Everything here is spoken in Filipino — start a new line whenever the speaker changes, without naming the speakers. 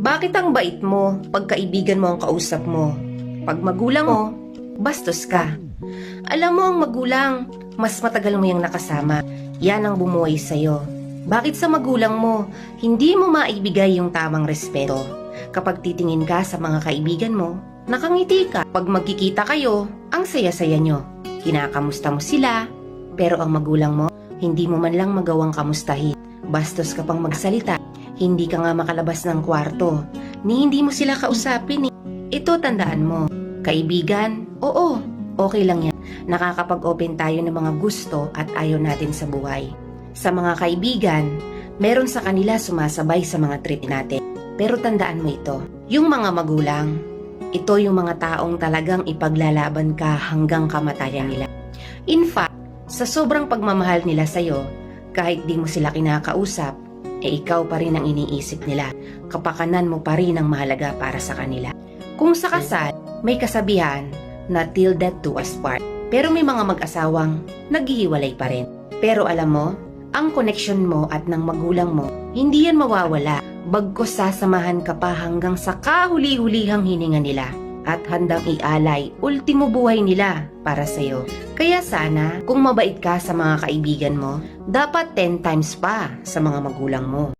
Bakit ang bait mo pag kaibigan mo ang kausap mo? Pag magulang mo, bastos ka. Alam mo ang magulang, mas matagal mo yung nakasama. Yan ang bumuhay sa'yo. Bakit sa magulang mo, hindi mo maibigay yung tamang respeto? Kapag titingin ka sa mga kaibigan mo, nakangiti ka. Pag magkikita kayo, ang saya-saya nyo. Kinakamusta mo sila, pero ang magulang mo, hindi mo man lang magawang kamustahin. Bastos ka pang magsalita. Hindi ka nga makalabas ng kwarto, ni hindi mo sila kausapin. Ito tandaan mo, kaibigan, oo, okay lang yan. Nakakapag-open tayo ng mga gusto at ayaw natin sa buhay. Sa mga kaibigan, meron sa kanila sumasabay sa mga trip natin. Pero tandaan mo ito, yung mga magulang, ito yung mga taong talagang ipaglalaban ka hanggang kamatayan nila. In fact, sa sobrang pagmamahal nila sa'yo, kahit di mo sila kinakausap, ikaw pa rin ang iniisip nila. Kapakanan mo pa rin ang mahalaga para sa kanila. Kung sa kasal, may kasabihan na till death do us part. Pero may mga mag-asawang naghihiwalay pa rin. Pero alam mo, ang connection mo at ng magulang mo, hindi yan mawawala. Bagkus sasamahan ka pa hanggang sa kahuli-hulihang hininga nila at handang ialay ultimo buhay nila para sa'yo. Kaya sana, kung mabait ka sa mga kaibigan mo, dapat 10 times pa sa mga magulang mo.